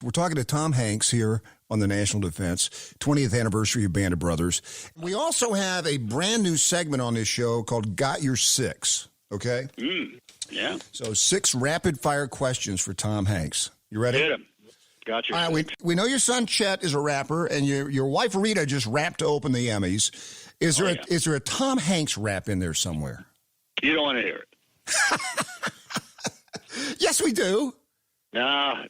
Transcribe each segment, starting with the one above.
We're talking to Tom Hanks here on the National Defense, 20th anniversary of Band of Brothers. We also have a brand new segment on this show called Got Your Six, okay? Yeah. So 6 rapid-fire questions for Tom Hanks. You ready? Hit him. Got your All right, we know your son Chet is a rapper, and your wife Rita just rapped to open the Emmys. Is there a Tom Hanks rap in there somewhere? You don't want to hear it. Yes, we do. No.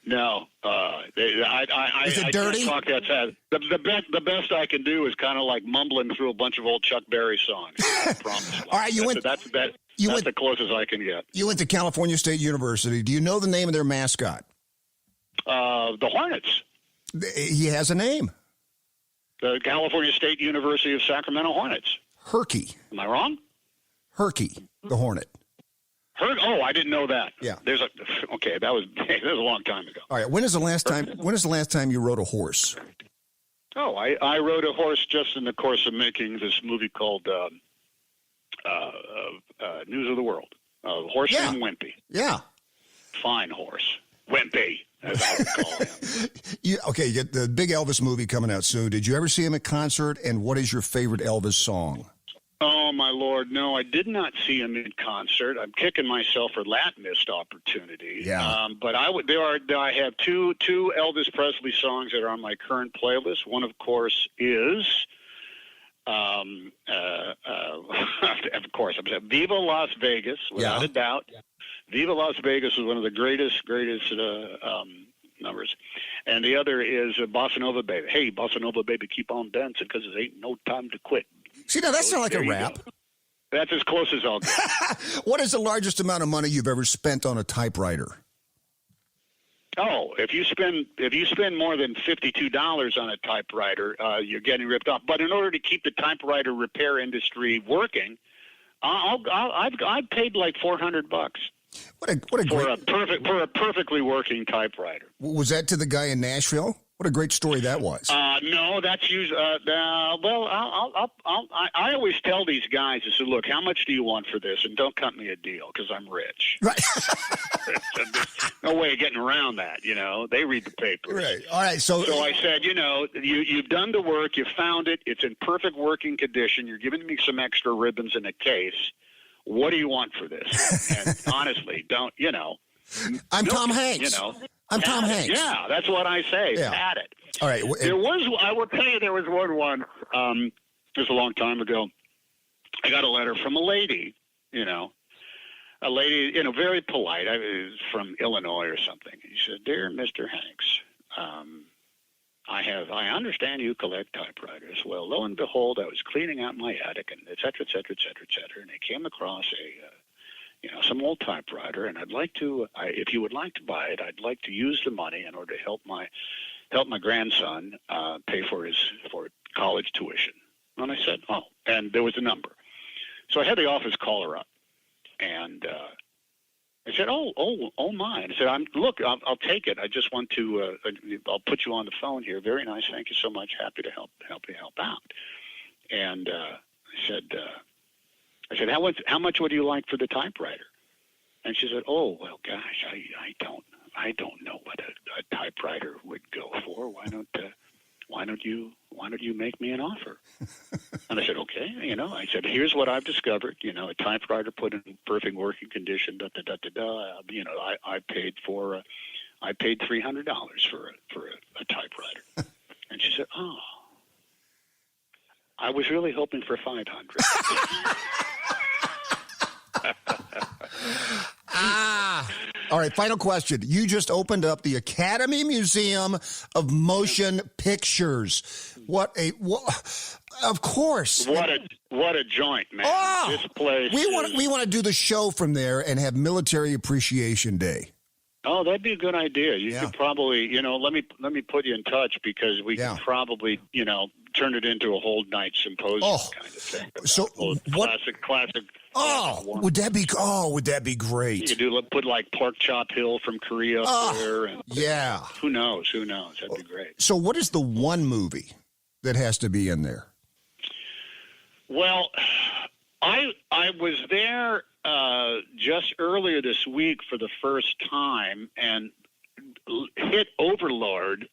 Is it dirty? I talk that fast. The best I can do is kind of like mumbling through a bunch of old Chuck Berry songs. I promise. All right, that's the closest I can get. You went to California State University. Do you know the name of their mascot? The Hornets. He has a name. The California State University of Sacramento Hornets. Herky. Am I wrong? Herky, the Hornet. Oh, I didn't know that. Yeah. That was a long time ago. All right. When is the last time you rode a horse? Oh, I rode a horse just in the course of making this movie called News of the World. Horse named Wimpy. Yeah. Fine horse. Wimpy, as I would call him. You get the big Elvis movie coming out soon. Did you ever see him at concert? And what is your favorite Elvis song? Oh, my Lord, no, I did not see him in concert. I'm kicking myself for that missed opportunity. Yeah. But I have two Elvis Presley songs that are on my current playlist. One, of course, is, of course, Viva Las Vegas, without a doubt. Yeah. Viva Las Vegas is one of the greatest numbers. And the other is Bossa Nova Baby. Hey, Bossa Nova Baby, keep on dancing because it ain't no time to quit. See, now that's not like a rap. That's as close as I'll get. What is the largest amount of money you've ever spent on a typewriter? Oh, if you spend more than $52 on a typewriter, you're getting ripped off. But in order to keep the typewriter repair industry working, I've paid like $400. What a perfectly working typewriter. Was that to the guy in Nashville? What a great story that was. No, that's usually. Well, I always tell these guys, I say, look, how much do you want for this? And don't cut me a deal because I'm rich. Right. No way of getting around that. They read the papers. Right. All right. So I said, you've done the work, you found it, it's in perfect working condition. You're giving me some extra ribbons in a case. What do you want for this? And honestly, I'm Tom Hanks. I'm Tom Hanks. Yeah, that's what I say. Yeah. At it. All right. I will tell you, there was one. Just a long time ago. I got a letter from a lady. A lady, very polite. I was from Illinois or something. He said, "Dear Mr. Hanks, I understand you collect typewriters. Well, lo and behold, I was cleaning out my attic, and et cetera, et cetera, et cetera, et cetera, and I came across some old typewriter, and I'd like to, if you would like to buy it, I'd like to use the money in order to help my grandson pay for college tuition." And I said, "Oh," and there was a number. So I had the office call her up, and I said, "Oh my!" And I said, "Look, I'll take it. I just want to. I'll put you on the phone here. Very nice. Thank you so much. Happy to help out." And I said, "How much would you like for the typewriter?" And she said, "Oh, well, gosh, I don't know what a typewriter would go for. Why don't you make me an offer?" And I said, "Okay." I said, "Here's what I've discovered. A typewriter put in perfect working condition. Da da da da da. I paid $300 for a typewriter." And she said, "Oh, I was really hoping for $500." All right, final question. You just opened up the Academy Museum of Motion Pictures. Of course. What a joint, man. Oh, this place we want to do the show from there and have Military Appreciation Day. Oh, that'd be a good idea. You could probably, let me put you in touch because we could probably, turn it into a whole night symposium kind of thing. So classic. Would that be great? You could put like Pork Chop Hill from Korea up there. And Who knows? That'd be great. So what is the one movie that has to be in there? Well, I was there just earlier this week for the first time, and hit overload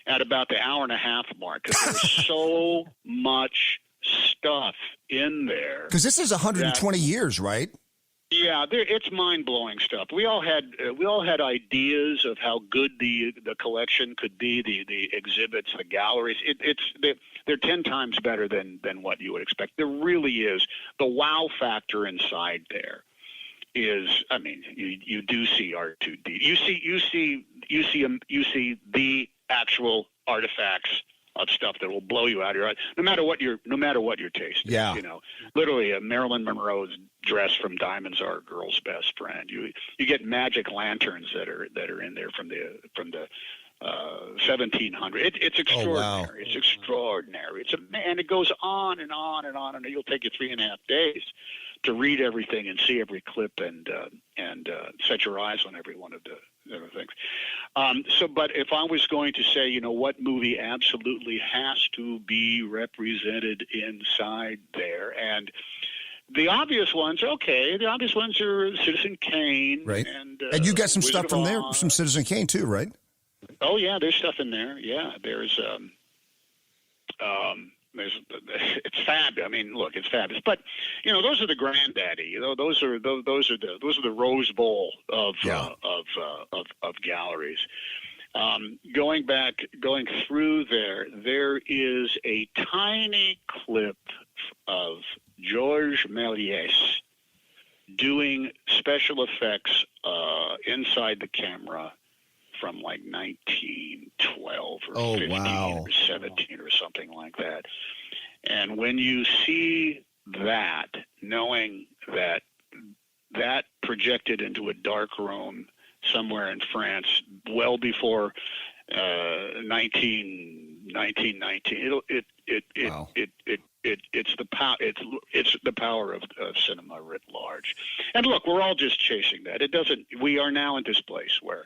at about the hour and a half mark because there's so much stuff in there. Because this is 120 years, right? Yeah, it's mind-blowing stuff. We all had ideas of how good the collection could be, the exhibits, the galleries. They're 10 times better than what you would expect. There really is. The wow factor inside there is, I mean, you do see R2D. You see the actual artifacts of stuff that will blow you out of your eyes, no matter what your taste is. Yeah. You know, literally a Marilyn Monroe's dress from Diamonds Are a Girl's Best Friend. You get magic lanterns that are in there from the 1700. It's extraordinary. Oh, wow. It's extraordinary. And it goes on and on and on, and it'll take you 3.5 days to read everything and see every clip and set your eyes on every one of the things. But if I was going to say, you know, what movie absolutely has to be represented inside there, and the obvious ones, okay, the obvious ones are Citizen Kane, right? And you got some Wizard stuff of from there, Oz. some Citizen Kane too, right? Oh yeah, there's stuff in there. Yeah, there's it's fab. I mean, look, it's fabulous. But you know, those are the granddaddy. You know, those are the Rose Bowl of galleries. Going through there is a tiny clip of Georges Méliès doing special effects inside the camera from like 1912 or 15 or 17 or something like that. And when you see that, knowing that projected into a dark room somewhere in France well before 1919, it's the power of cinema writ large. And look, we're all just chasing that. We are now at this place where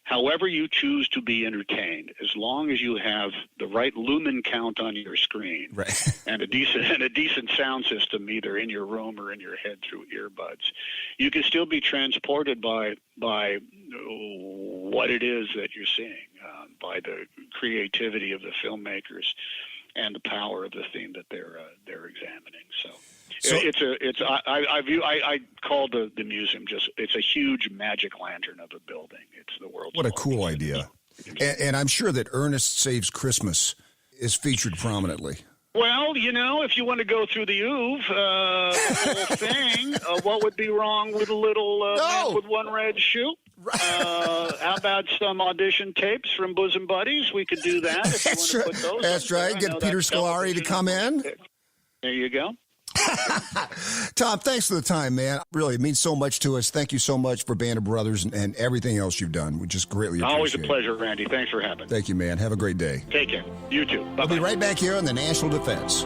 however you choose to be entertained, as long as you have the right lumen count on your screen, right, and a decent sound system either in your room or in your head through earbuds, you can still be transported by what it is that you're seeing, by the creativity of the filmmakers and the power of the theme that they're examining. So I call the museum it's a huge magic lantern of a building. It's the world's What a cool idea. And I'm sure that Ernest Saves Christmas is featured prominently. Well, you know, if you want to go through the the whole thing, what would be wrong with a little man with one red shoe? How about some audition tapes from Bosom Buddies? We could do that. If That's you right. want to put those That's right. Get Peter Scolari to come in. There you go. Tom, thanks for the time, man. Really, it means so much to us. Thank you so much for Band of Brothers and everything else you've done. We just greatly appreciate it. Always a pleasure, Randy. Thanks for having me. Thank you, man. Have a great day. Take care. You too. Bye-bye. We'll be right back here on the National Defense.